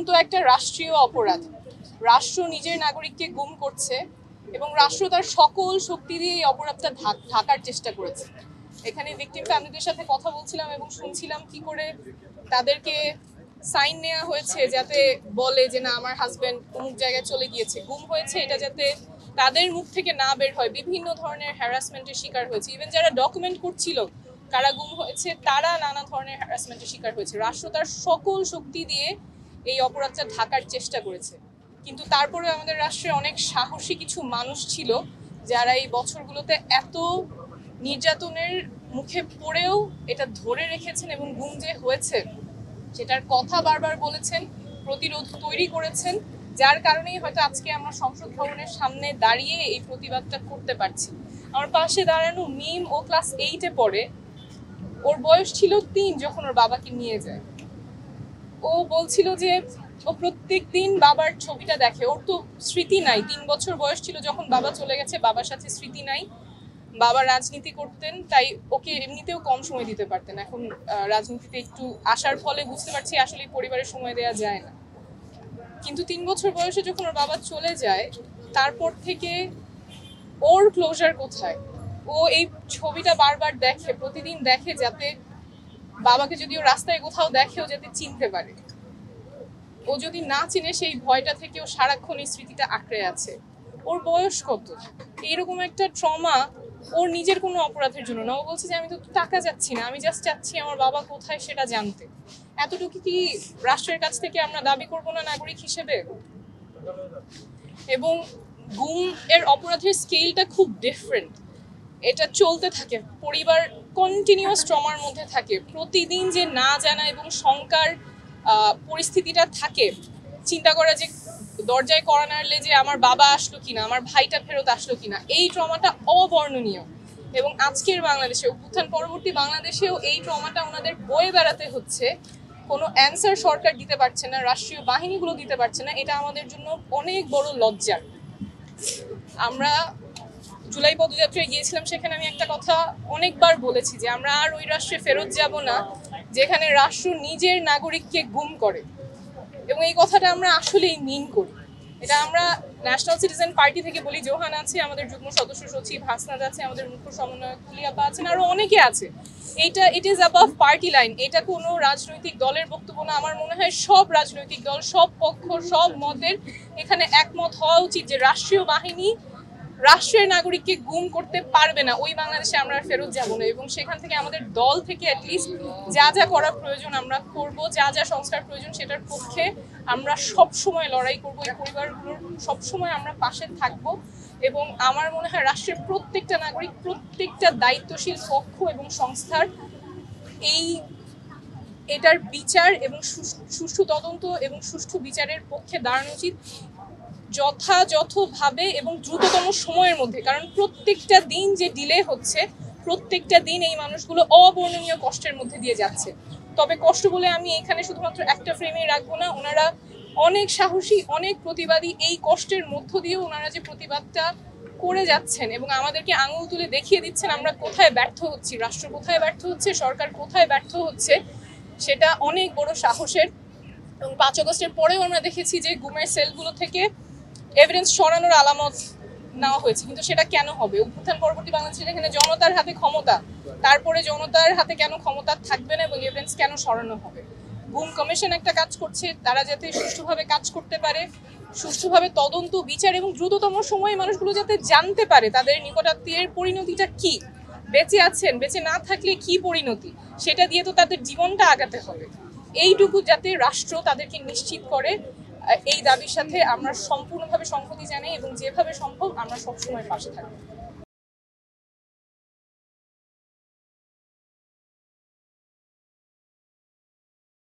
তো একটা রাষ্ট্রীয় অপরাধ। রাষ্ট্র নিজের নাগরিককে গুম করছে এবং রাষ্ট্র তার সকল শক্তি দিয়ে এই অপরাধটা ঢাকার চেষ্টা করেছে। এখানে ভিকটিম ফ্যামিলিদের সাথে কথা বলছিলাম এবং শুনছিলাম কি করে তাদেরকে সাইন নেওয়া হয়েছে যাতে বলে যে না আমার হাজবেন্ড অমুক জায়গায় চলে গিয়েছে, গুম হয়েছে, এটা যাতে তাদের মুখ থেকে না বের হয়। বিভিন্ন ধরনের হ্যারাসমেন্টের শিকার হয়েছে। ইভেন যারা ডকুমেন্ট করছিল কারা গুম হয়েছে তারা নানা ধরনের হ্যারাসমেন্টের শিকার হয়েছে। রাষ্ট্র তার সকল শক্তি দিয়ে এই অপরাধটা ঢাকার চেষ্টা করেছে, কিন্তু তারপরে আমাদের রাষ্ট্রে অনেক সাহসী কিছু মানুষ ছিল যারা এই বছরগুলোতে এত নির্যাতনের মুখে পড়েও এটা ধরে রেখেছেন এবং গুম যে হয়েছে সেটার কথা বারবার বলেছেন, প্রতিরোধ তৈরি করেছেন, যার কারণেই হয়তো আজকে আমরা সংসদ ভবনের সামনে দাঁড়িয়ে এই প্রতিবাদটা করতে পারছি। আমার পাশে দাঁড়ানো মিম, ও ক্লাস 8-এ পড়ে। ওর বয়স ছিল 3 যখন ওর বাবাকে নিয়ে যায়। ও বলছিল যে ও প্রত্যেক দিন বাবার ছবিটা দেখে। ওর তো স্মৃতি নাই, 3 বছর বয়স ছিল যখন বাবা চলে গেছে, বাবার সাথে স্মৃতি নাই। বাবা রাজনীতি করতেন, তাই ওকে এমনিতেও কম সময় দিতে পারতেন। এখন রাজনীতিতে একটু আসার ফলে বুঝতে পারছি আসলে পরিবারের সময় দেওয়া যায় না। কিন্তু 3 বছর বয়সে যখন ওর বাবা চলে যায়, তারপর থেকে ওর ক্লোজার কোথায়? ও এই ছবিটা বারবার দেখে, প্রতিদিন দেখে, যাতে বাবাকে যদি ও রাস্তায় কোথাও দেখেও যাতে চিনতে পারে। ও যদি না চিনে সেই ভয়টা থেকে ও সারাক্ষণ এই স্মৃতিটা আঁকড়ে আছে। ওর বয়স কত? এইরকম একটা ট্রমা ওর নিজের কোনো অপরাধের জন্য না। ও বলছে যে আমি তো টাকা চাচ্ছি না, আমি জাস্ট চাচ্ছি আমার বাবা কোথায় সেটা জানতে। এতটুকু কি রাষ্ট্রের কাছ থেকে আমরা দাবি করব না নাগরিক হিসেবে? এবং গুম এর অপরাধের স্কেলটা খুব ডিফারেন্ট। এটা চলতে থাকে, পরিবার কন্টিনিউয়াস ট্রমার মধ্যে থাকে। প্রতিদিন যে না জানা এবং শঙ্কার পরিস্থিতিটা থাকে, চিন্তা করা যে দরজায় কড়া নাড়লে যে আমার বাবা আসলো কিনা, আমার ভাইটা ফেরত আসলো কিনা, এই ট্রমাটা অবর্ণনীয়। এবং আজকের বাংলাদেশে, অভ্যুত্থান পরবর্তী বাংলাদেশেও এই ট্রমাটা ওনাদের বয়ে বেড়াতে হচ্ছে। কোনো অ্যান্সার সরকার দিতে পারছে না, রাষ্ট্রীয় বাহিনীগুলো দিতে পারছে না। এটা আমাদের জন্য অনেক বড় লজ্জার। আমরা জুলাই পদযাত্রায় গিয়েছিলাম, সেখানে আমি একটা কথা অনেকবার বলেছি যে আমরা আর ওই রাষ্ট্রে ফেরত যাব না যেখানে রাষ্ট্র নিজের নাগরিককে গুম করে। এবং এই কথাটা আমরা আসলেই মিন করি। এটা আমরা ন্যাশনাল সিটিজেন পার্টি থেকে বলি। জোহান আছে, আমাদের যুগ্ম সদস্য সচিব হাসনাদ আছে, আমাদের মুখ্য সমন্বয়ক কুলিয়াপা আছেন, আরো অনেকে আছে। It is above party line. এটা কোনো রাজনৈতিক দলের বক্তব্য না। আমার মনে হয় সব রাজনৈতিক দল, সব পক্ষ, সব মতের এখানে একমত হওয়া উচিত যে রাষ্ট্রীয় বাহিনী রাষ্ট্রের নাগরিককে গুম করতে পারবে না। ওই বাংলাদেশে আমরা ফেরত যাব না। এবং সেখান থেকে আমাদের দল থেকে অ্যাটলিস্ট যা যা করা প্রয়োজন আমরা করব, যা যা সংস্কার প্রয়োজন সেটার পক্ষে আমরা সবসময় লড়াই করব। এই পরিবারগুলোর সবসময় আমরা পাশে থাকব। এবং আমার মনে হয় রাষ্ট্রের প্রত্যেকটা নাগরিক, প্রত্যেকটা দায়িত্বশীল পক্ষ এবং সংস্থার এটার বিচার এবং সুষ্ঠু তদন্ত এবং সুষ্ঠু বিচারের পক্ষে দাঁড়ানো উচিত, যথাযথভাবে এবং দ্রুততম সময়ের মধ্যে। কারণ প্রত্যেকটা দিন যে ডিলে হচ্ছে, প্রত্যেকটা দিন এই মানুষগুলো অবর্ণনীয় কষ্টের মধ্যে দিয়ে যাচ্ছে। তবে কষ্ট বলে আমি এখানে শুধুমাত্র একটা ফ্রেমেই রাখবো না। ওনারা অনেক সাহসী, অনেক প্রতিবাদী। এই কষ্টের মধ্য দিয়েও ওনারা যে প্রতিবাদটা করে যাচ্ছেন এবং আমাদেরকে আঙুল তুলে দেখিয়ে দিচ্ছেন আমরা কোথায় ব্যর্থ হচ্ছি, রাষ্ট্র কোথায় ব্যর্থ হচ্ছে, সরকার কোথায় ব্যর্থ হচ্ছে, সেটা অনেক বড় সাহসের। এবং 5 আগস্টের পরেও আমরা দেখেছি যে গুমের সেলগুলো থেকে এভিডেন্স সরানোর আলামত নেওয়া হয়েছে, কিন্তু সেটা কেন হবে? অভ্যুত্থান পরবর্তী বাংলাদেশে যেখানে জনতার হাতে ক্ষমতা, তারপরে জনতার হাতে কেন ক্ষমতা থাকবে না এবং এভিডেন্স কেন সরানো হবে? গুম কমিশন একটা কাজ করছে, তারা যাতে সুষ্ঠুভাবে কাজ করতে পারে, সুষ্ঠুভাবে তদন্ত, বিচার এবং দ্রুততম সময়ে মানুষগুলো যাতে জানতে পারে তাদের নিকটাত্মীয়ের পরিণতিটা কি, বেঁচে আছেন, বেঁচে না থাকলে কি পরিণতি, সেটা দিয়ে তো তাদের জীবনটা আগাতে হবে। এইটুকু যাতে রাষ্ট্র তাদেরকে নিশ্চিত করে, এই দাবির সাথে আমরা সম্পূর্ণভাবে সংহতি জানাই এবং যেভাবে সম্ভব আমরা সবসময় পাশে থাকবো।